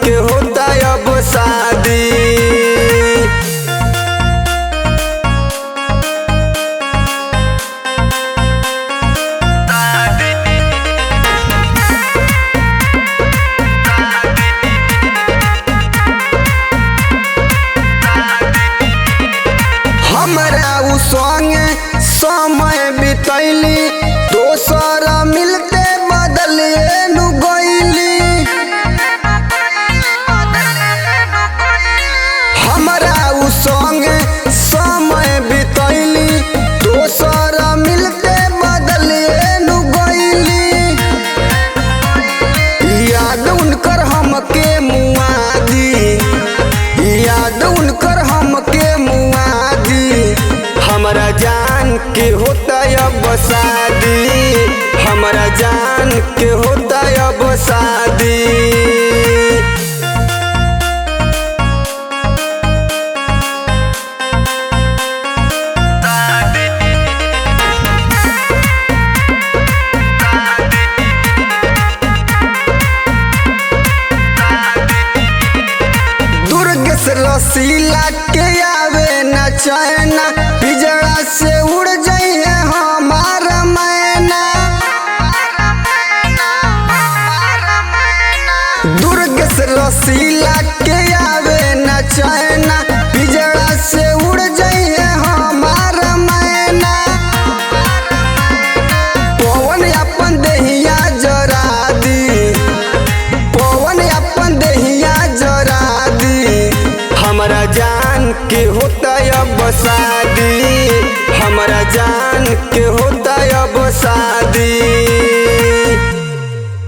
के होता अब शादी। हमरा उ संगे समय बितैली, दोसर मिलते बदलिए नु गइली। हमरा उ संगे समय बितैली, दोसर मिलते बदलिए नु गइली। याद उनकर हमके मुआदी, याद उनकर हमके मुआदी। हमरा जान के होता अब शादी, हमरा जान के होता अब शादी। दुर्गेश रसीला के आवे न चैना, पिजड़ा से उड़ जाइए हमार मैना। दुर्गेश रसीला के आवे न चैना, पिजड़ा से उड़ जाइए हमार मैना। पवन अपन देहिया जरा दी, पवन अपन देहिया जरा दी। हमरा जान के होता अब शादी, हमरा जान के होता अब शादी।